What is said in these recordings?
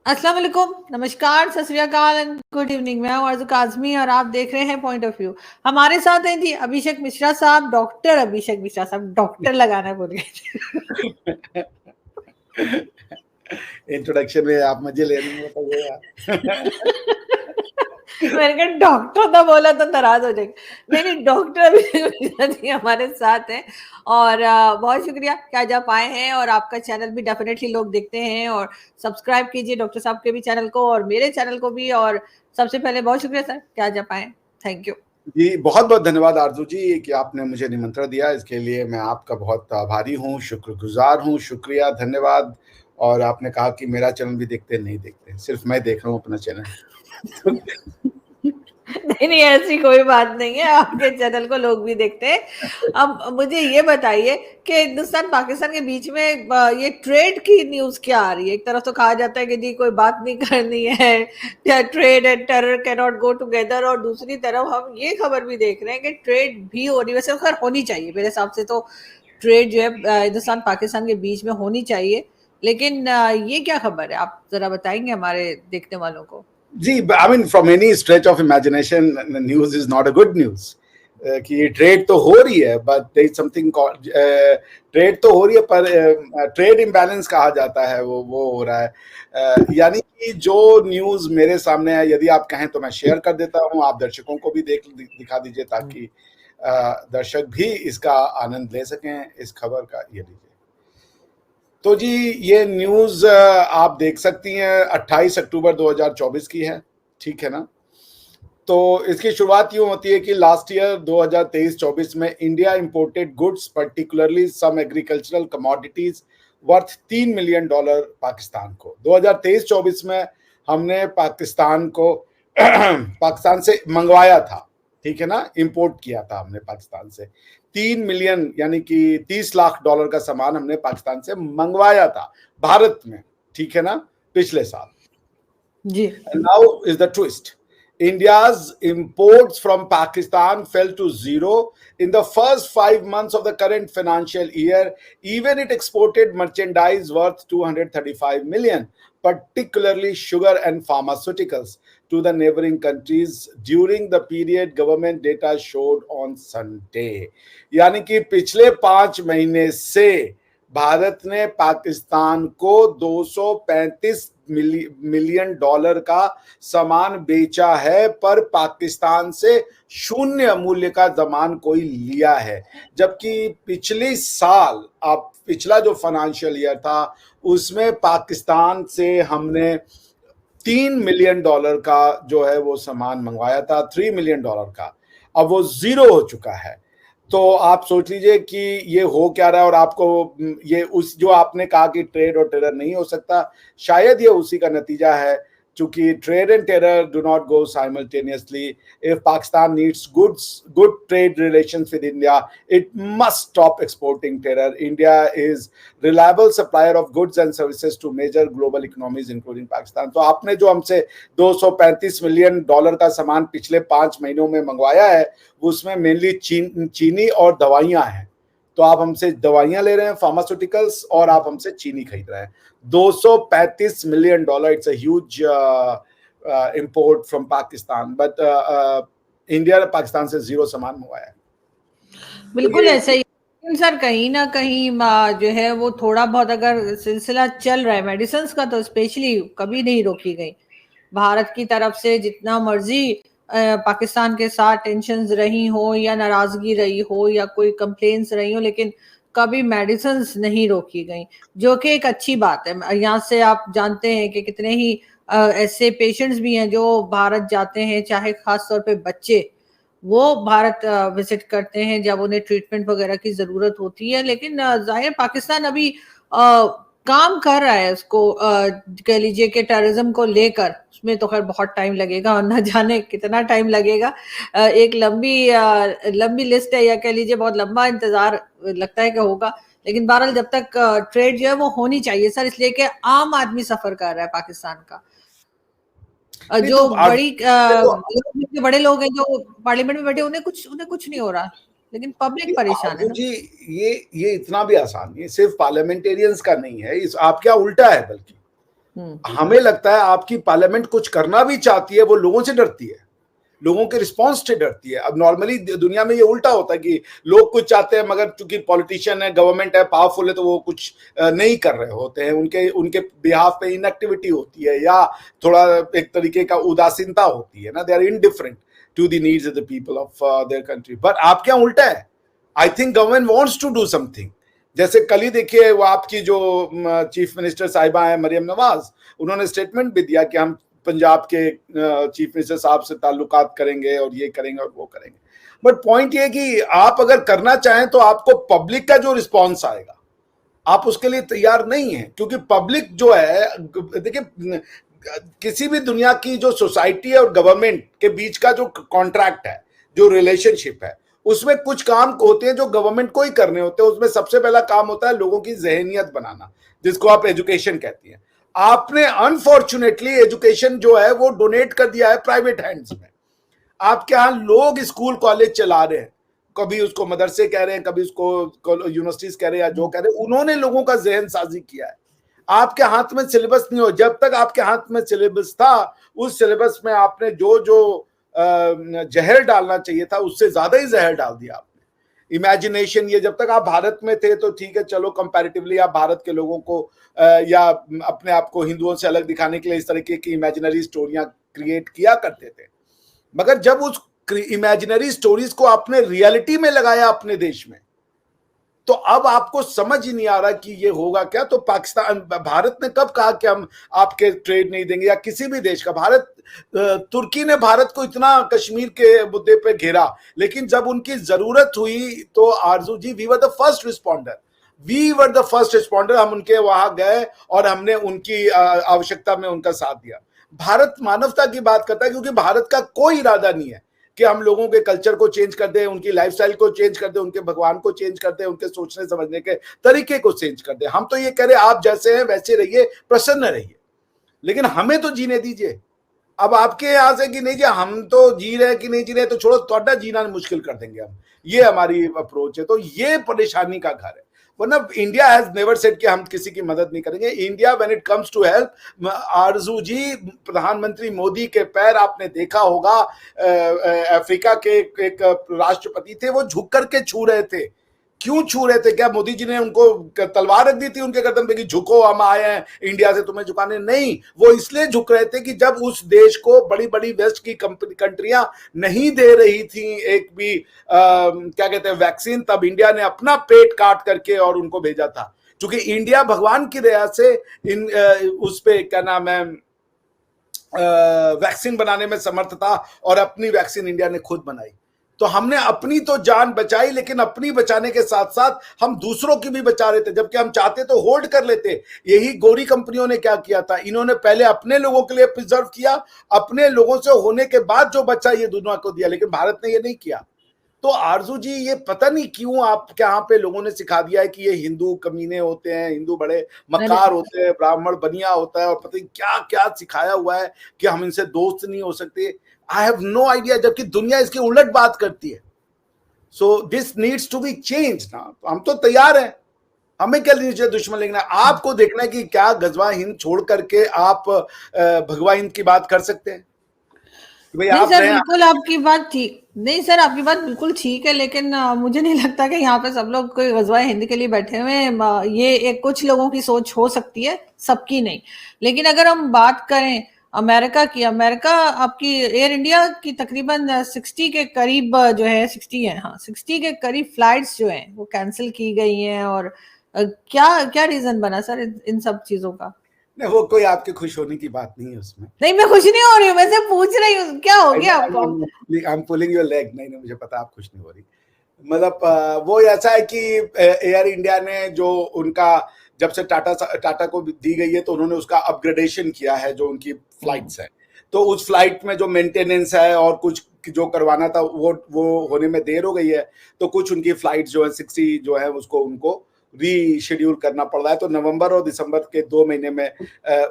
अस्सलाम वालेकुम, नमस्कार, सत श्री अकाल एंड गुड इवनिंग। मैं हूं आरज़ू काज़मी और आप देख रहे हैं पॉइंट ऑफ व्यू। हमारे साथ हैं जी अभिषेक मिश्रा साहब, डॉक्टर अभिषेक मिश्रा साहब। डॉक्टर लगाना भूल गए। इंट्रोडक्शन में आप मजे ले रही हैं, बताइए यार। मैंने कहा डॉक्टर तो बोला तो नाराज हो जाएंगे। नहीं, डॉक्टर अभिषेक मिश्रा जी हमारे साथ हैं और बहुत शुक्रिया कि आज आप आए हैं। और आपका चैनल भी डेफिनेटली लोग देखते हैं और सब्सक्राइब कीजिए डॉक्टर साहब के भी चैनल को और मेरे चैनल को भी। और सबसे पहले बहुत शुक्रिया सर कि आज आप आए। थैंक यू जी, बहुत बहुत धन्यवाद आरजू जी कि आपने मुझे निमंत्रण दिया। इसके लिए मैं आपका बहुत आभारी हूँ, शुक्रगुजार हूँ। शुक्रिया, धन्यवाद। और आपने कहा कि मेरा चैनल भी देखते नहीं देखते, सिर्फ मैं देख रहा हूँ अपना चैनल। नहीं, ऐसी कोई बात नहीं है, आपके चैनल को लोग भी देखते हैं। अब मुझे ये बताइए कि हिंदुस्तान पाकिस्तान के बीच में ये ट्रेड की न्यूज क्या आ रही है। एक तरफ तो कहा जाता है कि जी कोई बात नहीं करनी है, trade and terror can not go together, और दूसरी तरफ हम ये खबर भी देख रहे हैं कि ट्रेड भी हो रही है। वैसे खैर होनी चाहिए, मेरे हिसाब से तो ट्रेड जो है हिंदुस्तान पाकिस्तान के बीच में होनी चाहिए। लेकिन ये क्या खबर है, आप जरा बताएंगे हमारे देखने वालों को। जी, I mean from any stretch of imagination news is not a good news. कि ये ट्रेड तो हो रही है, but there is something called trade तो हो रही है, पर ट्रेड इम्बैलेंस कहा जाता है, वो हो रहा है। यानी कि जो न्यूज मेरे सामने है, यदि आप कहें तो मैं शेयर कर देता हूं, आप दर्शकों को भी दिखा दीजिए ताकि दर्शक भी इसका आनंद ले सकें इस खबर का। ये लीजिए। तो जी, ये न्यूज आप देख सकती हैं, 28 अक्टूबर 2024 की है, ठीक है ना। तो इसकी शुरुआत यूं होती है कि लास्ट ईयर 2023-24 में India imported goods, particularly some agricultural commodities worth $3 million Pakistan को। 2023-24 में हमने पाकिस्तान से मंगवाया था, ठीक है ना, इंपोर्ट किया था हमने पाकिस्तान से 3 मिलियन यानी कि $30 लाख का सामान हमने पाकिस्तान से मंगवाया था भारत में, ठीक है ना, पिछले साल। जी। And now is the twist. India's imports from Pakistan fell to zero in the first 5 months of the current financial year. Even it exported merchandise worth 235 million, particularly sugar and pharmaceuticals, to the neighboring countries during the period government data showed on Sunday. यानी कि पिछले 5 महीने से भारत ने पाकिस्तान को 235 million dollar का सामान बेचा है, पर पाकिस्तान से शून्य मूल्य का सामान कोई लिया है। जबकि पिछले साल, आप पिछला जो फाइनेंशियल ईयर था उसमें पाकिस्तान से हमने $3 मिलियन का जो है वो सामान मंगवाया था, $3 मिलियन का। अब वो जीरो हो चुका है। तो आप सोच लीजिए कि ये हो क्या रहा है। और आपको ये उस जो आपने कहा कि ट्रेड और टेरर नहीं हो सकता, शायद ये उसी का नतीजा है, चूंकि trade and terror do not go simultaneously. If Pakistan needs good trade relations with India, it must stop exporting terror. India is reliable supplier of goods and services to major global economies including Pakistan. तो आपने जो हमसे $235 million का सामान पिछले 5 महीनों में मंगवाया है, उसमें मेनली चीनी और दवाइयां हैं। तो आप हमसे दवाइयां ले रहे हैं, फार्मास्यूटिकल्स, और आप हमसे चीनी खरीद रहे हैं। $235 million, it's a huge import from Pakistan, but India ने पाकिस्तान से जीरो सामान मंगवाया है। बिल्कुल ऐसा ही। सर कहीं ना कहीं जो है वो थोड़ा बहुत अगर सिलसिला चल रहा है मेडिसिन का, तो स्पेशली कभी नहीं रोकी गई भारत की तरफ से। जितना मर्जी पाकिस्तान के साथ टेंशन्स रही हो या नाराजगी रही हो या कोई कंप्लेन्स रही हो, लेकिन कभी मेडिसिन नहीं रोकी गई, जो कि एक अच्छी बात है। यहाँ से आप जानते हैं कि कितने ही ऐसे पेशेंट्स भी हैं जो भारत जाते हैं, चाहे खास तौर पे बच्चे, वो भारत विजिट करते हैं जब उन्हें ट्रीटमेंट वगैरह की जरूरत होती है। लेकिन जाहिर पाकिस्तान अभी काम कर रहा है उसको, कह लीजिए कि टेररिज्म को लेकर। उसमें तो खैर बहुत टाइम लगेगा और न जाने कितना टाइम लगेगा। एक लंबी लिस्ट है, या कह लीजिए बहुत लंबा इंतजार लगता है कि होगा। लेकिन बहरहाल जब तक ट्रेड जो है वो होनी चाहिए सर, इसलिए कि आम आदमी सफर कर रहा है पाकिस्तान का। जो तो बड़े लोग हैं जो पार्लियामेंट में बैठे, उन्हें कुछ नहीं हो रहा, लेकिन पब्लिक परेशान है ना। जी, ये इतना भी आसान नहीं, सिर्फ पार्लियामेंटेरियंस का नहीं है, इस आप क्या उल्टा है, बल्कि हमें लगता है आपकी पार्लियामेंट कुछ करना भी चाहती है, वो लोगों से डरती है, लोगों के रिस्पॉन्स से डरती है। अब नॉर्मली दुनिया में ये उल्टा होता है कि लोग कुछ चाहते हैं, मगर चूंकि पॉलिटिशियन है, गवर्नमेंट है, पावरफुल है, तो वो कुछ नहीं कर रहे होते हैं, उनके उनके बिहाफ पे इनएक्टिविटी होती है या थोड़ा एक तरीके का उदासीनता होती है ना, they are indifferent to the needs of the people of their country. But आपके यहाँ उल्टा है, I think government wants to do something. जैसे कल ही देखिए, वो आपकी जो चीफ मिनिस्टर साहिबा है मरियम नवाज, उन्होंने स्टेटमेंट भी दिया कि हम पंजाब के चीफ मिनिस्टर साहब से ताल्लुकात करेंगे और ये करेंगे और वो करेंगे। बट पॉइंट ये कि आप अगर करना चाहें तो आपको पब्लिक का जो रिस्पॉन्स आएगा, आप उसके लिए तैयार नहीं है, क्योंकि पब्लिक जो है, देखिए किसी भी दुनिया की जो सोसाइटी है और गवर्नमेंट के बीच का जो कॉन्ट्रैक्ट है, जो रिलेशनशिप है, उसमें कुछ काम होते हैं जो गवर्नमेंट को ही करने होते हैं। उसमें सबसे पहला काम होता है लोगों की जहनियत बनाना, जिसको आप एजुकेशन कहती हैं। आपने अनफॉर्चुनेटली एजुकेशन जो है वो डोनेट कर दिया है प्राइवेट हैंड्स में। आपके यहाँ लोग स्कूल कॉलेज चला रहे हैं, कभी उसको मदरसे कह रहे हैं, कभी उसको यूनिवर्सिटीज कह रहे हैं या जो कह रहे हैं, उन्होंने लोगों का जहन साजी किया है। आपके हाथ में सिलेबस नहीं हो, जब तक आपके हाथ में सिलेबस था, उस सिलेबस में आपने जो जो जहर डालना चाहिए था उससे ज्यादा ही जहर डाल दिया आपने। इमेजिनेशन, ये जब तक आप भारत में थे तो ठीक है, चलो कंपैरेटिवली आप भारत के लोगों को या अपने आप को हिंदुओं से अलग दिखाने के लिए इस तरीके की इमेजिनरी स्टोरियां क्रिएट किया करते थे। मगर जब उस इमेजिनरी स्टोरीज को आपने रियलिटी में लगाया अपने देश में, तो अब आपको समझ ही नहीं आ रहा कि ये होगा क्या। तो पाकिस्तान, भारत ने कब कहा कि हम आपके ट्रेड नहीं देंगे, या किसी भी देश का? भारत, तुर्की ने भारत को इतना कश्मीर के मुद्दे पे घेरा, लेकिन जब उनकी जरूरत हुई तो Arzoo ji, we were the first responder, हम उनके वहां गए और हमने उनकी आवश्यकता में उनका साथ दिया। भारत मानवता की बात करता है, क्योंकि भारत का कोई इरादा नहीं है कि हम लोगों के कल्चर को चेंज कर दें, उनकी लाइफस्टाइल को चेंज कर दें, उनके भगवान को चेंज कर दें, उनके सोचने समझने के तरीके को चेंज कर दें। हम तो ये कह रहे आप जैसे हैं वैसे रहिए, प्रसन्न रहिए, लेकिन हमें तो जीने दीजिए। अब आपके यहां से कि नहीं जी हम तो जी रहे कि नहीं जी रहे, तो छोड़ो, थोड़ा जीना मुश्किल कर देंगे हम, ये हमारी अप्रोच है। तो ये परेशानी का घर है। वरना इंडिया हैज नेवर सेड कि हम किसी की मदद नहीं करेंगे। India when it comes to help, Arzoo ji, प्रधानमंत्री मोदी के पैर आपने देखा होगा, अफ्रीका के एक राष्ट्रपति थे, वो झुक करके छू रहे थे। क्यों छू रहे थे? क्या मोदी जी ने उनको तलवार रख दी थी उनके गर्दन पे कि झुको, हम आए हैं इंडिया से तुम्हें झुकाने? नहीं, वो इसलिए झुक रहे थे कि जब उस देश को बड़ी बड़ी वेस्ट की कंट्रियां नहीं दे रही थी एक भी क्या कहते हैं वैक्सीन, तब इंडिया ने अपना पेट काट करके और उनको भेजा था। क्योंकि इंडिया भगवान की दया से इन उस पे क्या नाम है वैक्सीन बनाने में समर्थ था, और अपनी वैक्सीन इंडिया ने खुद बनाई। तो हमने अपनी तो जान बचाई, लेकिन अपनी बचाने के साथ साथ हम दूसरों की भी बचा रहे थे, जबकि हम चाहते तो होल्ड कर लेते। यही गोरी कंपनियों ने क्या किया था, इन्होंने पहले अपने लोगों के लिए प्रिजर्व किया, अपने लोगों से होने के बाद जो बचा ये दुनिया को दिया, लेकिन भारत ने ये नहीं किया। तो आरजू जी, ये पता नहीं क्यों आपके यहाँ पे लोगों ने सिखा दिया है कि ये हिंदू कमीने होते हैं, हिंदू बड़े मक्कार होते हैं, ब्राह्मण बनिया होता है, और पता नहीं क्या क्या सिखाया हुआ है कि हम इनसे दोस्त नहीं हो सकते। आई हैव नो आइडिया, जबकि दुनिया इसकी उलट बात करती है। So this needs to be change no. हम तो तैयार हैं, हमें क्या लीजिए दुश्मन, लेकिन आपको देखना है कि क्या गजवा हिंद छोड़ करके आप भगवा हिंद की बात कर सकते हैं? नहीं सर, बिल्कुल आपकी बात ठीक, नहीं सर आपकी बात बिल्कुल ठीक है, लेकिन मुझे नहीं लगता कि यहाँ पे सब लोग कोई गजवा हिंद के लिए बैठे हुए हैं। ये एक कुछ लोगों की सोच हो सकती है, सबकी नहीं। लेकिन अगर हम बात करें अमेरिका की, अमेरिका आपकी एयर इंडिया की तकरीबन 60 के करीब जो है, 60 है, हाँ 60 के करीब फ्लाइट्स जो हैं वो कैंसिल की गई हैं। और क्या क्या रीजन बना सर इन सब चीजों का? नहीं, वो कोई आपके खुश होने की बात नहीं है उसमें। नहीं, मैं खुश नहीं हो रही हूँ, मैं सिर्फ पूछ रही हूँ क्या हो गया आपको? I am pulling your leg. नहीं, मुझे पता आप खुश नहीं हो रही। मतलब वो ऐसा है कि एयर इंडिया ने जो उनका, जब से टाटा को दी गई है, तो उन्होंने उसका अपग्रेडेशन किया है जो उनकी फ्लाइट्स है। तो उस फ्लाइट में जो मेंटेनेंस है और कुछ जो करवाना था वो होने में देर हो गई है। तो कुछ उनकी फ्लाइट जो है 60 जो है उसको उनको रीशेड्यूल करना पड़ रहा है। तो नवंबर और दिसंबर के 2 महीने में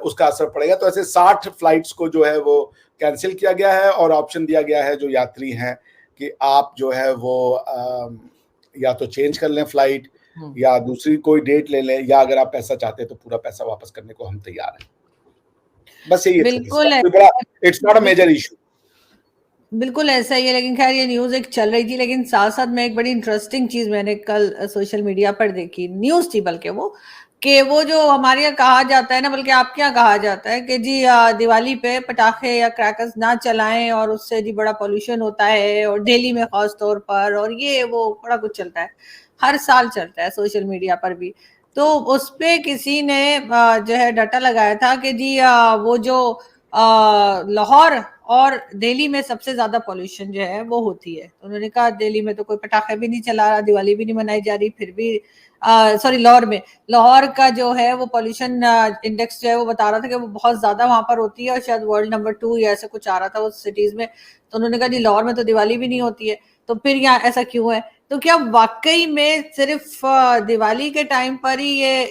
उसका असर पड़ेगा। तो ऐसे 60 फ्लाइट्स को जो है वो कैंसिल किया गया है, और ऑप्शन दिया गया है जो यात्री हैं कि आप जो है वो या तो चेंज कर लें फ्लाइट, या दूसरी कोई डेट ले लें, या अगर आप पैसा चाहते हैं तो पूरा पैसा वापस करने को हम तैयार हैं। बस यही है छोटी सी बिल्कुल बात, है। कोई बड़ा, it's not a major issue. बिल्कुल ऐसा ही है, लेकिन खैर ये न्यूज एक चल रही थी, लेकिन साथ साथ में एक बड़ी इंटरेस्टिंग चीज मैंने कल सोशल मीडिया पर देखी, न्यूज थी बल्कि वो, कि वो जो हमारे यहाँ कहा जाता है ना, बल्कि आपके यहाँ कहा जाता है कि जी दिवाली पे पटाखे या क्रैकर्स ना चलाएं और उससे जी बड़ा पोल्यूशन होता है, और दिल्ली में खास तौर पर, और ये वो बड़ा कुछ चलता है, हर साल चलता है सोशल मीडिया पर भी। तो उस पे किसी ने जो है डाटा लगाया था कि जी वो जो लाहौर और दिल्ली में सबसे ज्यादा पॉल्यूशन जो है वो होती है। तो उन्होंने कहा दिल्ली में तो कोई पटाखे भी नहीं चला रहा, दिवाली भी नहीं मनाई जा रही, फिर भी सॉरी लाहौर में, लाहौर का जो है वो पॉल्यूशन इंडेक्स जो है वो बता रहा था कि वो बहुत ज्यादा वहां पर होती है, और शायद वर्ल्ड नंबर 2 या ऐसा कुछ आ रहा था उस सिटीज में। तो उन्होंने कहा जी लाहौर में तो दिवाली भी नहीं होती है, तो फिर यहाँ ऐसा क्यों है? तो क्या वाकई में सिर्फ दिवाली के टाइम पर ही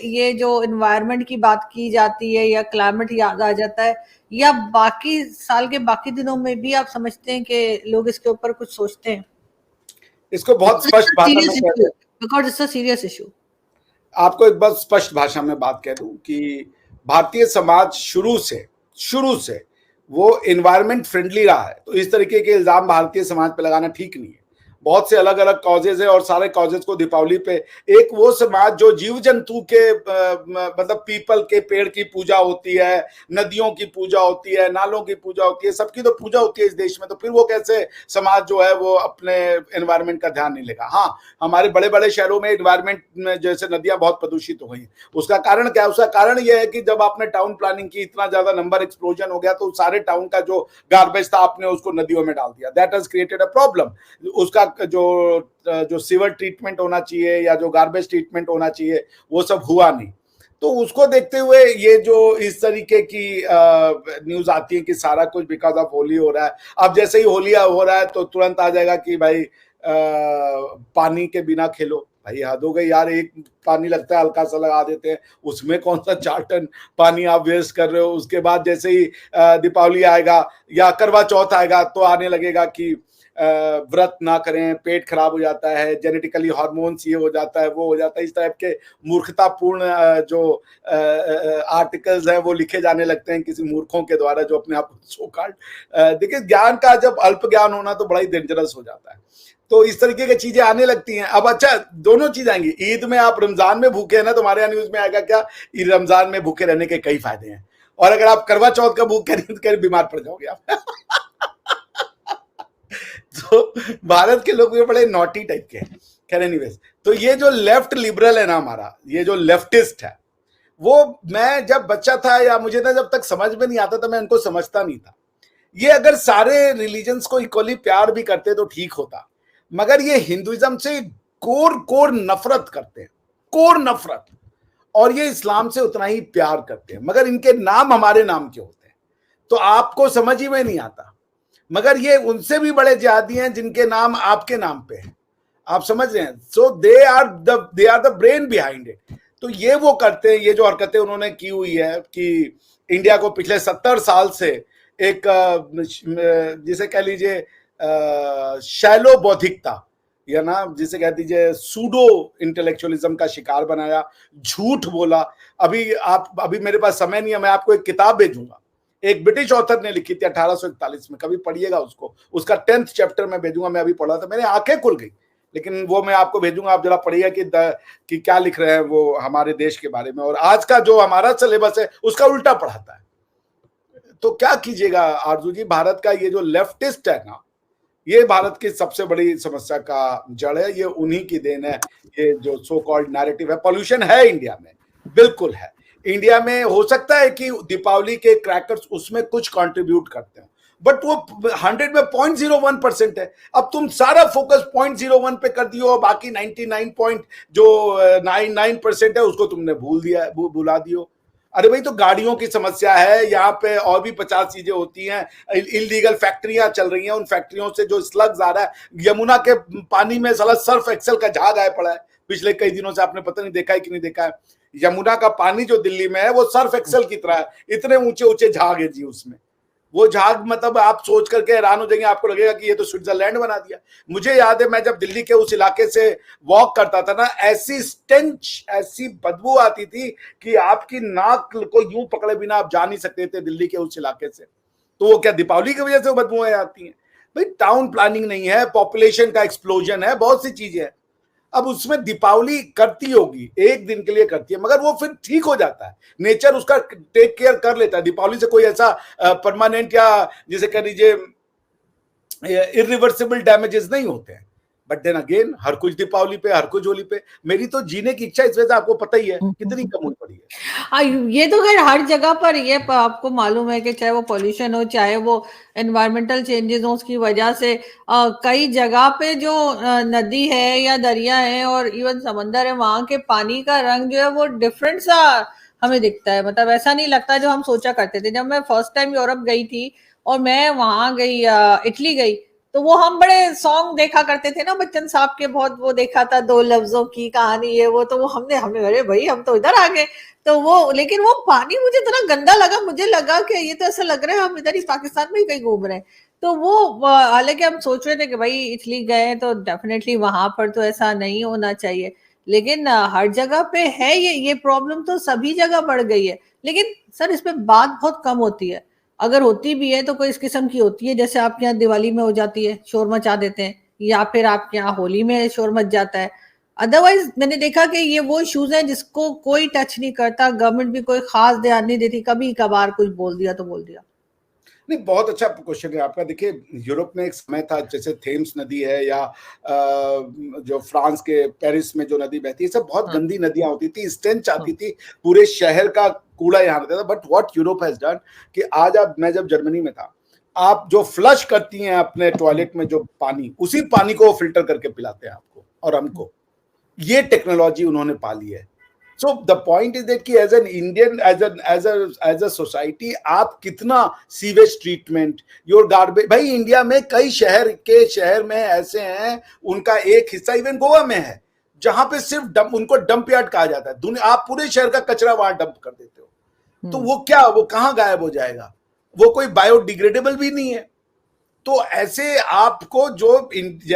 ये जो इन्वायरमेंट की बात की जाती है या क्लाइमेट याद आ जाता है, या बाकी साल के बाकी दिनों में भी आप समझते हैं कि लोग इसके ऊपर कुछ सोचते हैं? इसको बहुत स्पष्ट भाषा में कहते हैं, because it's a serious issue. आपको एक बात स्पष्ट भाषा में बात कह दूं कि भारतीय समाज शुरू से वो एनवायरमेंट फ्रेंडली रहा है, तो इस तरीके के इल्जाम भारतीय समाज पे लगाना ठीक नहीं है। बहुत से अलग अलग कॉजेज है, और सारे कॉजेज को दीपावली पे, एक वो समाज जो जीव जंतु के मतलब पीपल के पेड़ की पूजा होती है, नदियों की पूजा होती है, नालों की पूजा होती है, सबकी तो पूजा होती है इस देश में, तो फिर वो कैसे समाज जो है वो अपने एनवायरमेंट का ध्यान नहीं लेगा। हाँ, हमारे बड़े बड़े शहरों में एनवायरमेंट में जैसे नदियां बहुत प्रदूषित हो गई, उसका कारण क्या है? उसका कारण यह है कि जब आपने टाउन प्लानिंग की, इतना ज्यादा नंबर एक्सप्लोजन हो गया, तो सारे टाउन का जो गार्बेज था आपने उसको नदियों में डाल दिया, that has created a problem. उसका जो सीवर ट्रीटमेंट होना चाहिए या जो गार्बेज ट्रीटमेंट होना चाहिए वो सब हुआ नहीं। तो उसको देखते हुए ये जो इस तरीके की न्यूज आती है कि सारा कुछ बिकॉज ऑफ होली हो रहा है, अब जैसे ही होली हो रहा है तो तुरंत आ जाएगा कि भाई पानी के बिना खेलो। भाई हद हो गई यार, एक पानी लगता है हल्का सा लगा देते हैं, उसमें कौन सा 4 टन पानी आप वेस्ट कर रहे हो। उसके बाद जैसे ही दीपावली आएगा या करवा चौथ आएगा तो आने लगेगा कि व्रत ना करें, पेट खराब हो जाता है, जेनेटिकली हार्मोन्स ये हो जाता है, वो हो जाता है, इस टाइप के मूर्खतापूर्ण जो आर्टिकल्स हैं वो लिखे जाने लगते हैं किसी मूर्खों के द्वारा जो अपने आप सो कॉल्ड। देखिए, ज्ञान का जब अल्प ज्ञान होना तो बड़ा ही डेंजरस हो जाता है। तो इस तरीके की चीजें आने लगती हैं। अब अच्छा, दोनों चीज आएंगी। ईद में आप रमजान में भूखे हैं ना, तुम्हारे यहाँ न्यूज में आएगा क्या, रमजान में भूखे रहने के कई फायदे हैं, और अगर आप करवा चौथ का भूख करें तो बीमार पड़ जाओगे आप। तो भारत के लोग भी बड़े नॉटी टाइप के हैं। खैर एनीवेज, तो ये जो लेफ्ट लिबरल है ना हमारा, ये जो लेफ्टिस्ट है, वो मैं जब बच्चा था या मुझे ना जब तक समझ में नहीं आता था, मैं इनको समझता नहीं था। ये अगर सारे रिलीजन्स को इक्वली प्यार भी करते तो ठीक होता, मगर ये हिंदुइज्म से कोर कोर नफरत करते हैं, कोर नफरत, और ये इस्लाम से उतना ही प्यार करते हैं, मगर इनके नाम हमारे नाम के होते हैं, तो आपको समझ ही में नहीं आता। मगर ये उनसे भी बड़े जिहादी हैं जिनके नाम आपके नाम पे हैं, आप समझ रहे हैं। So they are the brain behind it. तो ये वो करते हैं, ये जो हरकतें उन्होंने की हुई है कि इंडिया को पिछले 70 साल से एक जिसे कह लीजिए शैलो बौद्धिकता, या ना जिसे कह दीजिए सूडो इंटेलेक्चुअलिज्म का शिकार बनाया, झूठ बोला। अभी मेरे पास समय नहीं है, मैं आपको एक किताब भेजूंगा, एक ब्रिटिश ऑथर ने लिखी थी 1841 में, कभी पढ़िएगा उसको, उसका 10th चैप्टर मैं भेजूंगा। मैं अभी पढ़ा था, मेरे आंखें खुल गई, लेकिन वो मैं आपको भेजूंगा, आप जरा पढ़िएगा कि क्या लिख रहे हैं वो हमारे देश के बारे में, और आज का जो हमारा सिलेबस है उसका उल्टा पढ़ाता है। तो क्या कीजिएगा आरजू जी, भारत का ये जो लेफ्टिस्ट है ना, ये भारत की सबसे बड़ी समस्या का जड़ है, ये उन्हीं की देन है। ये जो सो कॉल्ड नैरेटिव है, पॉल्यूशन है इंडिया में, बिल्कुल है। इंडिया में हो सकता है कि दीपावली के क्रैकर्स उसमें कुछ कंट्रीब्यूट करते हैं, बट वो 100 में 0.01% है। अब तुम सारा फोकस 0.01 पे कर दियो, बाकी 99% है उसको तुमने भुला दियो। अरे भाई, तो गाड़ियों की समस्या है यहाँ पे, और भी 50 चीजें होती हैं, इलीगल फैक्ट्रियां चल रही हैं, उन फैक्ट्रियों से जो स्लग्स आ रहा है, यमुना के पानी में साला सर्फ एक्सेल का झाग आया पड़ा है पिछले कई दिनों से, आपने पता नहीं देखा है कि नहीं देखा है। यमुना का पानी जो दिल्ली में है वो सर्फ एक्सेल की तरह है, इतने ऊंचे ऊंचे झाग है जी उसमें। वो झाग मतलब आप सोच करके हैरान हो जाएंगे, आपको लगेगा कि ये तो स्विट्जरलैंड बना दिया। मुझे याद है मैं जब दिल्ली के उस इलाके से वॉक करता था ना, ऐसी स्टेंच, ऐसी बदबू आती थी कि आपकी नाक को यूं पकड़े बिना आप जा नहीं सकते थे दिल्ली के उस इलाके से। तो वो क्या दीपावली की वजह से वो बदबुएं आती हैं? भाई टाउन प्लानिंग नहीं है, पॉपुलेशन का एक्सप्लोजन है, बहुत सी चीजें हैं। अब उसमें दीपावली करती होगी, एक दिन के लिए करती है, मगर वो फिर ठीक हो जाता है, नेचर उसका टेक केयर कर लेता है। दीपावली से कोई ऐसा परमानेंट या जिसे कह लीजिए इरिवर्सिबल डैमेजेस नहीं होते हैं। बट देन अगेन हर कुछ दीपावली पे, हर कुछ होली पे, मेरी तो जीने की इच्छा इस वजह से आपको पता ही है कितनी कम हुई पड़ी है। ये तो खैर हर जगह पर ये आपको मालूम है कि चाहे वो पॉल्यूशन हो, चाहे वो एनवायरमेंटल चेंजेस हो, उसकी वजह से कई जगह पे जो नदी है या दरिया है और इवन समंदर है, वहां के पानी का रंग जो है वो डिफरेंट सा हमें दिखता है। मतलब ऐसा नहीं लगता जो हम सोचा करते थे। जब मैं फर्स्ट टाइम यूरोप गई थी और मैं वहां गई, इटली गई, तो वो हम बड़े सॉन्ग देखा करते थे ना बच्चन साहब के, बहुत वो देखा था, दो लफ्जों की कहानी है वो, तो वो हमने हमने अरे भाई हम तो इधर आ गए। तो वो, लेकिन वो पानी मुझे इतना गंदा लगा, मुझे लगा कि ये तो ऐसा लग रहा है हम इधर ही पाकिस्तान में ही कहीं घूम रहे हैं। तो वो हालांकि हम सोच रहे थे कि भाई इटली गए तो डेफिनेटली वहां पर तो ऐसा नहीं होना चाहिए, लेकिन हर जगह पे है ये प्रॉब्लम तो सभी जगह बढ़ गई है। लेकिन सर इस पे बात बहुत कम होती है, अगर होती भी है तो कोई इस किस्म की होती है जैसे आपके यहाँ दिवाली में हो जाती है, शोर मचा देते हैं, या फिर आपके यहाँ होली में शोर मच जाता है। अदरवाइज मैंने देखा कि ये वो इश्यूज हैं जिसको कोई टच नहीं करता, गवर्नमेंट भी कोई खास ध्यान नहीं देती, कभी कभार कुछ बोल दिया तो बोल दिया। नहीं, बहुत अच्छा क्वेश्चन है आपका। देखिए यूरोप में एक समय था, जैसे थेम्स नदी है या जो फ्रांस के पेरिस में जो नदी बहती है, सब बहुत हाँ, गंदी नदियां होती थी, स्टेंच हाँ, आती थी, पूरे शहर का कूड़ा यहाँ रहता था। But what Europe has done कि आज आप, मैं जब जर्मनी में था, आप जो फ्लश करती हैं अपने टॉयलेट में जो पानी, उसी पानी को फिल्टर करके पिलाते हैं आपको और हमको। ये टेक्नोलॉजी उन्होंने पाली है। So the point is that कि as an Indian, as a society, आप कितना सीवेज ट्रीटमेंट, योर गार्बेज, भाई इंडिया में कई शहर में ऐसे हैं, उनका एक हिस्सा इवन गोवा में है, जहां पे सिर्फ डंप, उनको डंप यार्ड कहा जाता है। दुनिया, आप पूरे शहर का कचरा वहां डंप कर देते हो, तो वो क्या, वो कहां गायब हो जाएगा? वो कोई बायोडिग्रेडेबल भी नहीं है। तो ऐसे आपको जो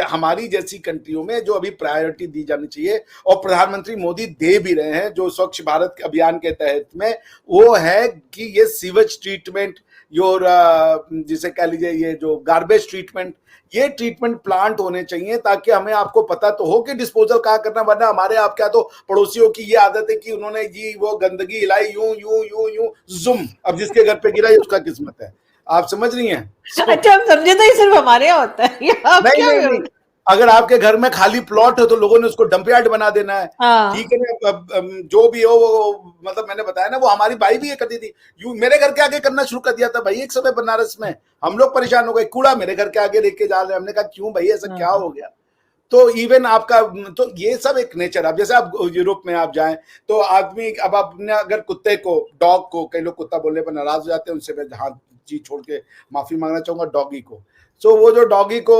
हमारी जैसी कंट्रियों में जो अभी प्रायोरिटी दी जानी चाहिए, और प्रधानमंत्री मोदी दे भी रहे हैं जो स्वच्छ भारत अभियान के तहत में, वो है कि ये सीवेज ट्रीटमेंट, योर जिसे कह लीजिए ये जो गार्बेज ट्रीटमेंट, ये ट्रीटमेंट प्लांट होने चाहिए, ताकि हमें आपको पता तो हो कि डिस्पोजल कहाँ करना। वरना हमारे आप क्या, तो पड़ोसियों की ये आदत है कि उन्होंने जी वो गंदगी हिलाई, यूं यूं यूं यूं जुम, अब जिसके घर पे गिरा उसका किस्मत है। आप समझ रही हैं? अच्छा हम समझे तो ये सिर्फ हमारे यहाँ होता है, ये आप नहीं क्या नहीं नहीं, अगर आपके घर में खाली प्लॉट है तो लोगों ने उसको डंप यार्ड बना देना है। ठीक हाँ, है ना? जो भी हो वो, मतलब मैंने बताया ना, वो हमारी बाई भी ये करती थी, यू मेरे घर के आगे करना शुरू कर दिया था भाई एक समय बनारस में। हम लोग परेशान हो गए, कूड़ा मेरे घर के आगे लेके जा रहे हैं। हमने कहा क्यों भाई, ऐसा क्या हाँ, हो गया? तो इवन आपका, तो ये सब एक नेचर। अब जैसे आप यूरोप में आप जाएं तो आदमी, अब आपने अगर कुत्ते को, डॉग को, कई लोग कुत्ता बोलने पर नाराज हो जाते हैं, उनसे मैं हाथ जी छोड़ के माफी मांगना चाहूंगा, डॉगी को। सो वो जो डॉगी को,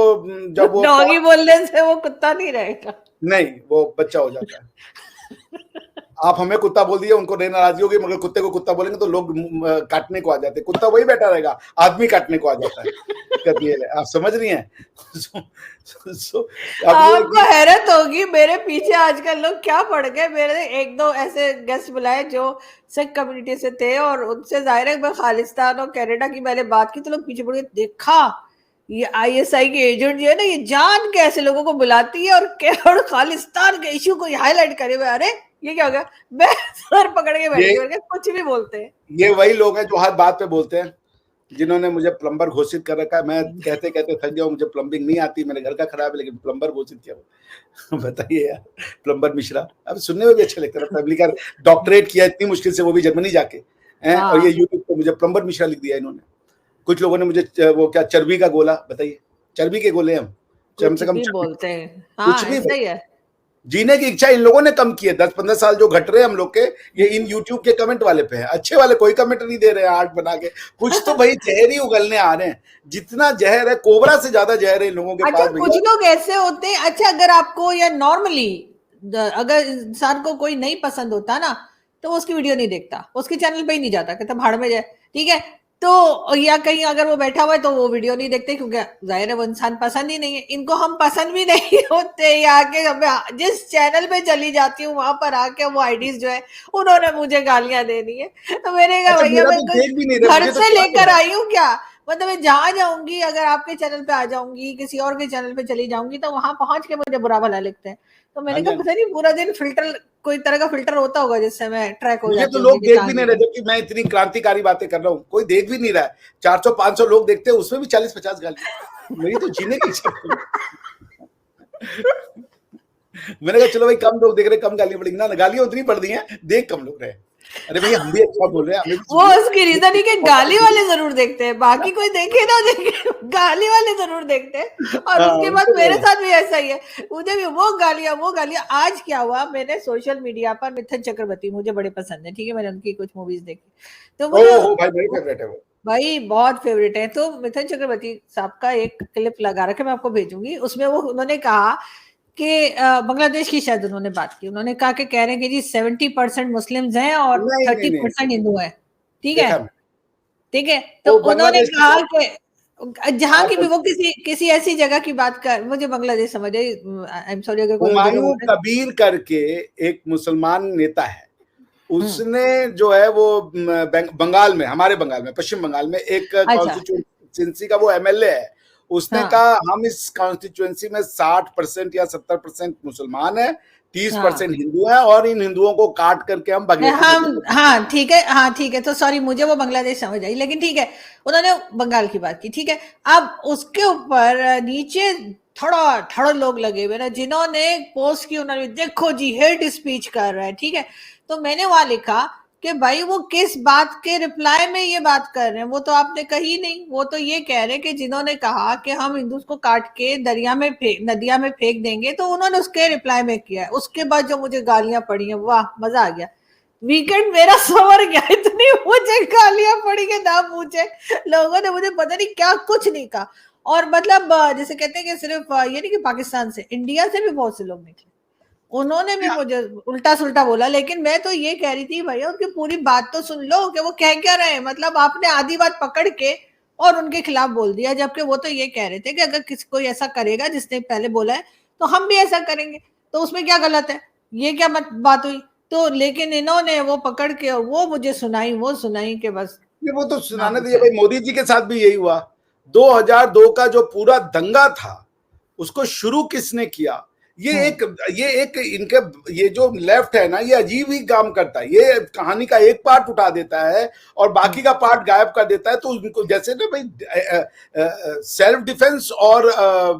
जब वो डॉगी बोलने से वो कुत्ता नहीं रहेगा। नहीं, वो बच्चा हो जाता है। आप हमें कुत्ता बोल दिए, उनको नहीं नाराजगी होगी, मगर कुत्ते को कुत्ता बोलेंगे तो लोग काटने को आ जाते हैं। कुत्ता वही बैठा रहेगा, आदमी काटने को आ जाता है। दिक्कत ये है, आप समझ रही हैं? अब ये आपको हैरत होगी मेरे पीछे आजकल लोग क्या पड़ गए। मेरे एक दो ऐसे गेस्ट बुलाए जो सिख कम्युनिटी से थे, और उनसे जाहिर है मैं खालिस्तान और कनाडा की मैंने बात की, तो लोग पीछे पड़ गए। देखा ये आईएसआई के एजेंट जो है ना, ये जान के ऐसे लोगों को बुलाती है और खालिस्तान के इश्यू को हाईलाइट करे हुए। अरे ये क्या हो गया? मैं सर पकड़ के बैठ गई, कुछ भी बोलते हैं। ये वही लोग हैं जो हर बात पे बोलते हैं, जिन्होंने मुझे प्लम्बर घोषित कर रखा है। मैं कहते कहते थक गया हूं, मुझे प्लम्बिंग नहीं आती, मेरे घर का खराब है, लेकिन प्लम्बर घोषित किया। बताइए यार, प्लम्बर मिश्रा, अब सुनने में भी अच्छा लगता है। फैमिली का डॉक्टरेट किया इतनी मुश्किल से, वो भी जर्मनी जाके, हैं, और ये यूट्यूब पे मुझे प्लम्बर मिश्रा लिख दिया इन्होंने। कुछ लोगों ने मुझे वो क्या, चर्बी का गोला, बताइए, चर्बी के गोले हम कम कुछ से कम भी बोलते हैं, कुछ हाँ भी। ऐसा ही है। जीने की इच्छा इन लोगों ने कम की है। 10-15 साल जो घट रहे हैं हम लोग के, ये इन यूट्यूब के कमेंट वाले पे है। अच्छे वाले कोई कमेंट नहीं दे रहे हैं आर्ट बना के। कुछ तो भाई जहर ही उगलने आ रहे हैं। जितना जहर है, कोबरा से ज्यादा जहर है इन लोगों के अच्छा पास कुछ भैया। लोग ऐसे होते हैं, अच्छा अगर आपको या नॉर्मली अगर इंसान को कोई नहीं पसंद होता ना, तो वो उसकी वीडियो नहीं देखता, उसके चैनल पे ही नहीं जाता, कहता भाड़ में जाए। ठीक है, तो या कहीं अगर वो बैठा हुआ है तो वो वीडियो नहीं देखते, क्योंकि जाहिर है वो इंसान पसंद ही नहीं है, इनको हम पसंद भी नहीं होते। या आके हमें जिस चैनल पे चली जाती हूँ वहां पर आके वो आईडीज जो है उन्होंने मुझे गालियां दे दी है। तो मैंने कहा अच्छा, भैया मेरा मैं तो कोई देख भी नहीं रहे, घर मुझे तो से क्या लेकर पता। आई हूँ क्या? मतलब मैं जहां जाऊंगी, अगर आपके चैनल पे आ जाऊंगी, किसी और के चैनल पे चली जाऊंगी, तो वहां पहुंच के मुझे बुरा भला लिखते हैं। तो हाँ मैंने जी, कहा हाँ जी। पता नहीं पूरा दिन फिल्टर, कोई तरह का फिल्टर होता होगा जिससे मैं ट्रैक हो मुझे तो जाती हूँ लोग कि देख कहाँ भी नहीं गई रहे, है। जबकि मैं इतनी क्रांतिकारी बातें कर रहा हूँ, कोई देख भी नहीं रहा है। 400-500 लोग देखते हैं, उसमें भी 40-50 गाली। मेरी तो जीने की इच्छा नहीं। मैंने कहा चलो भाई, कम लोग देख रहे, कम गालियां पड़ेंगी ना, गालियां उतनी पड़ रही हैं, देख कम लोग रहे। अरे भैया, हम भी अच्छा बोल रहे हैं, हमें भी वो सुनिए। उसकी रीजन ही कि गाली वाले जरूर देखते हैं, बाकी कोई देखे ना देखे, गाली वाले जरूर देखते हैं। और हाँ, उसके बाद उनको मेरे बोला। साथ भी ऐसा ही है, मुझे भी वो गालियां। आज क्या हुआ, मैंने सोशल मीडिया पर मिथुन चक्रवर्ती मुझे बड़े पसंद है, ठीक है, मैंने उनकी कुछ मूवीज देखी, तो वो ना, ओहो भाई, मेरे फेवरेट है वो। भाई बहुत फेवरेट है। तो मिथुन चक्रवर्ती साहब का एक क्लिप लगा रखे, मैं आपको भेजूंगी, उसमें वो उन्होंने कहा कि बांग्लादेश की शायद उन्होंने बात की, उन्होंने कहा कि कह रहे हैं कि जी 70% मुस्लिम्स हैं और नहीं नहीं नहीं, 30% हिंदू हैं, ठीक है, देखा मैं। ठीक है। तो वो उन्होंने बांग्लादेश की कहा बात। कि जहां आप की भी बोल। वो किसी किसी ऐसी जगह की बात कर, मुझे बांग्लादेश समझ आई, आई एम सॉरी अगर कोई और जगह हुमायूं बोल रहे कबीर करके एक मुसलमान नेता है, हैं। उसने जो है वो बंगाल में, हमारे बंगाल में, पश्चिम बंगाल में एक अच्छा, कॉन्स्टिट्यूंसी का वो एमएलए है। उसने हाँ, कहा हम इस कॉन्स्टिट्यूंसी में 60% या 70% मुसलमान है, तीस हाँ, परसेंट हिंदू हैं, और इन हिंदुओं को काट करके हम बागेती नदी हम, में फेंक हाँ देंगे। ठीक है, हाँ ठीक है, तो सॉरी मुझे वो बांग्लादेश समझ आई, लेकिन ठीक है, उन्होंने बंगाल की बात की, ठीक है। अब उसके ऊपर नीचे थोड़ा थोड़ा लोग लगे हुए ना, जिन्होंने पोस्ट की, उन्होंने देखो जी हेट स्पीच कर रहा है, ठीक है। तो मैंने वहां लिखा कि भाई वो किस बात के रिप्लाई में ये बात कर रहे हैं, वो तो आपने कही नहीं, वो तो ये कह रहे हैं कि जिन्होंने कहा कि हम हिंदू को काट के दरिया में फेंक, नदिया में फेंक देंगे, तो उन्होंने उसके रिप्लाई में किया है। उसके बाद जो मुझे गालियां पड़ी हैं, वाह मजा आ गया, वीकेंड मेरा सवर गया, इतनी मुझे गालियां पड़ी के ना पूछे। लोगों ने मुझे पता नहीं क्या कुछ नहीं कहा। और मतलब जैसे कहते हैं कि सिर्फ ये नहीं कि पाकिस्तान से, इंडिया से भी बहुत से लोग निकले, उन्होंने भी मुझे उल्टा सुल्टा बोला। लेकिन मैं तो ये कह रही थी भैया उनकी पूरी बात तो सुन लो कि वो कह क्या रहे हैं। मतलब आपने आधी बात पकड़ के और उनके खिलाफ बोल दिया, जबकि वो तो ये कह रहे थे कि अगर किसी कोई ऐसा करेगा जिसने पहले बोला है तो हम भी ऐसा करेंगे, तो उसमें क्या गलत है, ये क्या बात हुई। तो लेकिन इन्होंने वो पकड़ के और वो मुझे सुनाई, वो सुनाई कि बस ये वो तो ना सुनाने दीजिए पूछे। भाई, मोदी जी के साथ भी यही हुआ। 2002 का जो पूरा दंगा था, उसको शुरू किसने किया? ये हम्म, एक ये एक इनके, ये जो लेफ्ट है ना, ये अजीब ही काम करता है। ये कहानी का एक पार्ट उठा देता है और बाकी हम्म, का पार्ट गायब कर देता है। तो उनको जैसे ना भाई, सेल्फ डिफेंस और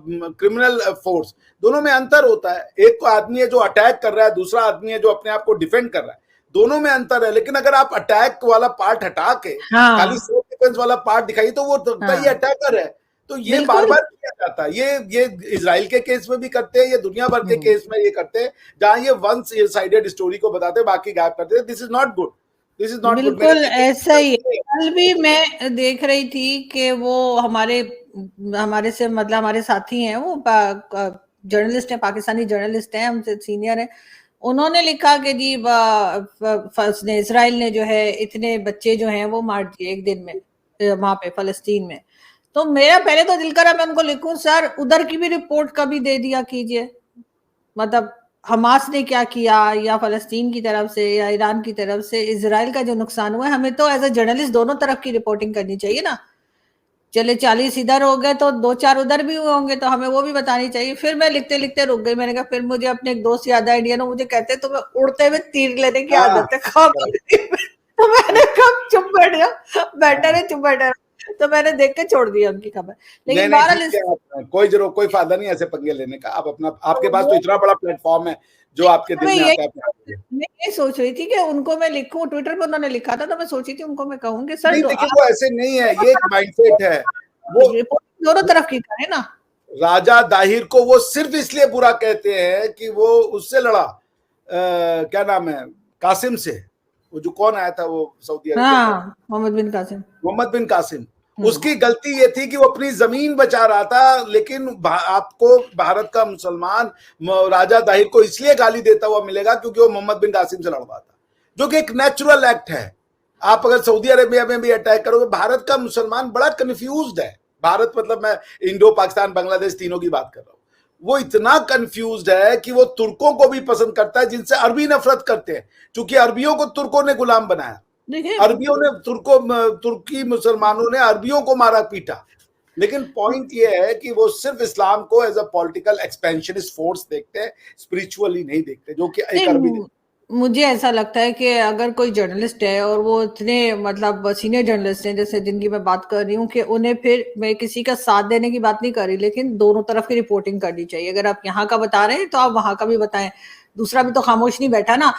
क्रिमिनल फोर्स, दोनों में अंतर होता है। एक आदमी है जो अटैक कर रहा है, दूसरा आदमी है जो अपने आप को डिफेंड कर रहा है, दोनों में अंतर है। लेकिन अगर आप अटैक वाला पार्ट हटा के खाली हाँ, सेल्फ डिफेंस वाला पार्ट दिखाइए, तो वो लगता है ये हाँ, अटैकर है। तो ये बार बिल्कुल। बार किया जाता है। ये इजराइल के केस में भी करते हैं, ये दुनिया भर के हम्म, केस में ये करते हैं, जहां ये वन साइडेड स्टोरी को बताते हैं, बाकी गायब करते हैं। This is not good, this is not good. मेरे बिल्कुल ऐसा ही है। कल भी मैं देख रही थी कि वो हमारे हमारे से मतलब हमारे साथी हैं, वो जर्नलिस्ट हैं, पाकिस्तानी जर्नलिस्ट हैं, हमसे सीनियर हैं। उन्होंने लिखा कि जी इसराइल ने जो है इतने बच्चे जो हैं वो मार दिए एक दिन में, वहां पे फलस्तीन में। तो मेरा पहले तो दिल करा मैं उनको लिखूं, सर उधर की भी रिपोर्ट कभी दे दिया कीजिए। मतलब हमास ने क्या किया, या फलस्तीन की तरफ से या ईरान की तरफ से इसराइल का जो नुकसान हुआ है, हमें तो एज अ जर्नलिस्ट दोनों तरफ की रिपोर्टिंग करनी चाहिए ना। चले 40 इधर हो गए तो 2-4 उधर भी हुए होंगे, तो हमें वो भी बतानी चाहिए। फिर मैं लिखते लिखते रुक गई, मैंने कहा फिर मुझे अपने एक दोस्त याद आया इंडियन, मुझे कहते तुम्हें उड़ते हुए तीर लेने की हाँ, आदत है, खाओ। तो मैंने कब चुप बैठ गया, बेटर हाँ। है चुप बैठा। तो मैंने देख के छोड़ दिया उनकी खबर। नहीं लेकिन नहीं, बहरहाल ठीक है। आप कोई जरूर, कोई फायदा नहीं ऐसे पंगे लेने का। आप अपना, आपके पास तो वो, इतना बड़ा प्लेटफॉर्म है, जो आपके मैं दिल में यही आता है अपने आप बोलिए। मैं ये सोच रही थी कि उनको मैं लिखूं, ट्विटर पे उन्होंने लिखा था तो मैं सोची थी उनको मैं कहूंगी सर नहीं दो देखिए, आप वो ऐसे नहीं है, ये एक माइंडसेट है। वो रिपोर्ट दोनों तरफ की करें ना। राजा दाहिर को वो सिर्फ इसलिए बुरा कहते हैं कि वो उससे लड़ा, क्या नाम है, कासिम से। वो जो कौन आया था वो सऊदी अरेबिया का, हाँ, मोहम्मद बिन कासिम। मोहम्मद बिन कासिम। हम्म, उसकी गलती ये थी कि वो अपनी जमीन बचा रहा था। लेकिन आपको भारत का मुसलमान राजा दाहिर को इसलिए गाली देता हुआ मिलेगा क्योंकि वो मोहम्मद बिन कासिम से लड़ रहा था, जो कि एक नेचुरल एक्ट है। आप अगर सऊदी अरेबिया में भी अटैक करोगे, भारत का मुसलमान बड़ा कंफ्यूज्ड है। भारत मतलब मैं इंडो पाकिस्तान बांग्लादेश तीनों की बात कर रहा हूं। वो इतना कंफ्यूज्ड है कि वो तुर्कों को भी पसंद करता है जिनसे अरबी नफरत करते हैं, क्योंकि अरबियों को तुर्कों ने गुलाम बनाया। देखिए, अरबियों ने तुर्की मुसलमानों ने अरबियों को मारा पीटा। लेकिन पॉइंट ये है कि वो सिर्फ इस्लाम को as a political expansionist force देखते हैं, स्पिरिचुअली नहीं देखते, जो कि एक अरबी नहीं, मुझे ऐसा लगता है कि अगर कोई जर्नलिस्ट है और वो इतने मतलब सीनियर जर्नलिस्ट हैं, जैसे जिनकी मैं बात कर रही हूँ, कि उन्हें, फिर मैं किसी का साथ देने की बात नहीं कर रही, लेकिन दोनों तरफ की रिपोर्टिंग करनी चाहिए। अगर आप यहाँ का बता रहे हैं तो आप वहां का भी बताएं। दूसरा भी तो खामोश नहीं बैठा ना।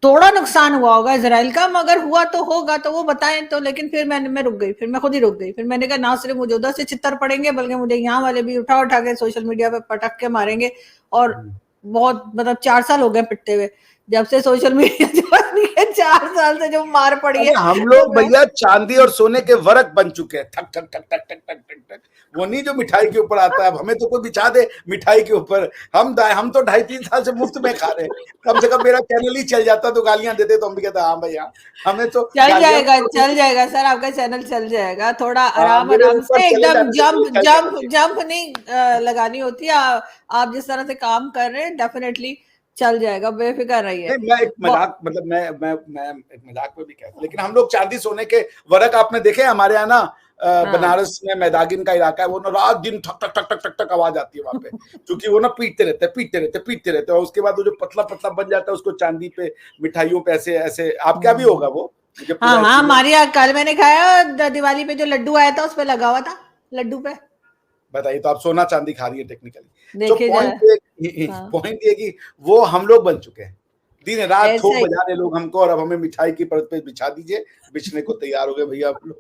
थोड़ा नुकसान हुआ होगा इसराइल का, मगर हुआ तो होगा, तो वो बताएं तो। लेकिन फिर मैं रुक गई, फिर मैं खुद ही रुक गई। फिर मैंने कहा ना सिर्फ मुझे उधर से चित्तर पड़ेंगे, बल्कि मुझे यहाँ वाले भी उठा उठा के सोशल मीडिया पे पटक के मारेंगे। और बहुत मतलब 4 साल हो गए पिटते हुए, जब से सोशल मीडिया ज्वाइन किया, 4 साल से जो मार पड़ी है। हम लोग भैया चांदी और सोने के वर्क बन चुके हैं, ठक ठक ठक ठक ठक ठक ठक ठक। वो नहीं जो मिठाई के ऊपर आता है, हमें तो कोई बिछा दे मिठाई के ऊपर। हम तो 2.5-3 साल से मुफ्त में खा रहे हैं। कम से कम मेरा चैनल ही चल जाता तो गालियां देते तो हम भी कहते हाँ भैया हमें तो चल जाएगा सर, आपका चैनल चल जाएगा। थोड़ा आराम मेरे आराम ऊपर से, चले एकदम जाने से कोई जंप फर्क नहीं जंप पड़ेगा। जंप नहीं लगानी होती। आप जिस तरह से काम कर रहे हैं, डेफिनेटली चल जाएगा, बेफिक्र रहिए। नहीं, मैं एक मजाक मतलब मैं एक मजाक में भी कहता, लेकिन हम लोग चांदी सोने के वर्क आपने देखे हमारे यहाँ ना, बनारस में मैदागिन का इलाका है, वो ना रात दिन ठक ठक ठक ठक ठक ठक आवाज आती है वहां पे, क्योंकि वो ना पीटते रहते और उसके बाद वो जो पतला पतला बन जाता है उसको चांदी पे मिठाइयों पे ऐसे ऐसे। आप क्या भी होगा वो, मुझे हाँ पूरा हाँ, एक्सपीरियंस। हमारे यहाँ कल मैंने खाया, दिवाली पे जो लड्डू आया था उस पे लगा हुआ था, लड्डू पे। बताइए, तो आप सोना चांदी खा रही है टेक्निकली। तो देखिए जरा। हाँ, पॉइंट ये कि वो हम लोग बन चुके हैं, दिन रात ऐसा थोक ही। बजा रहे लोग हमको, और अब हमें मिठाई की परत पे बिछा दीजिए, बिछने को तैयार हो गए भैया आप लोग।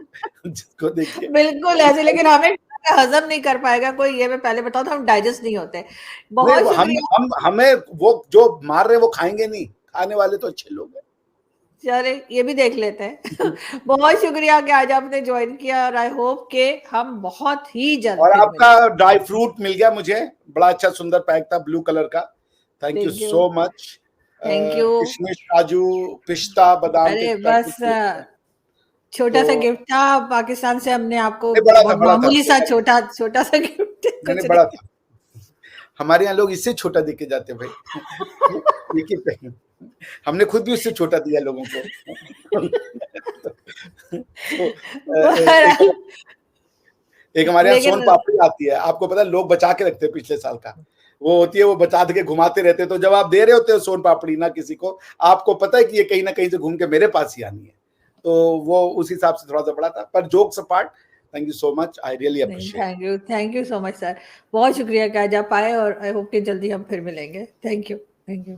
जिसको देखिए बिल्कुल ऐसे, लेकिन हमें हजम नहीं कर पाएगा कोई, ये मैं पहले बताऊं तो, हम डाइजेस्ट नहीं होते। नहीं, बहुत वो शुक्रिया। हम हमें वो जो मार रहे हैं वो खाएंगे नहीं, खाने वाले तो अच्छे लोग हैं। चले, ये भी देख लेते हैं। बहुत शुक्रिया कि आज आपने ज्वाइन किया, और आई होप कि हम बहुत ही जल्द और फिर आपका मिलें। ड्राई फ्रूट मिल गया मुझे, बड़ा अच्छा सुंदर पैक था ब्लू कलर का। Thank you thank you. So much. Thank you. किशमिश, काजू, पिस्ता, बादाम के अरे पैकेट बस दिए थे। छोटा सा तो गिफ्ट था पाकिस्तान से, हमने आपको नहीं, बहुत बड़ा था मामूली सा छोटा नहीं, छोटा छोटा सा गिफ्ट, नहीं कुछ नहीं, बड़ा नहीं। था। हमारे यहाँ लोग इससे छोटा देके जाते हैं भाई। ये क्या कहें? हमने खुद भी उससे छोटा दिया लोगों को। तो बहरहाल, एक हमारे यहाँ सोन लेकिन पापड़ी आती है, आपको पता है लोग बचा के रखते हैं पिछले साल का। वो होती है, वो बचा के घुमाते रहते हैं, तो जब आप दे रहे होते हो सोन पापड़ी ना किसी को, आपको पता है कि ये कहीं ना कहीं से घूम के मेरे पास ही आनी है। तो वो उस हिसाब से थोड़ा सा बड़ा था, पर jokes apart, thank you so much, I really नहीं, appreciate. Thank you so much sir. बहुत शुक्रिया कि आज आप आए, और आई होप कि जल्दी हम फिर मिलेंगे। Thank you. Thank you.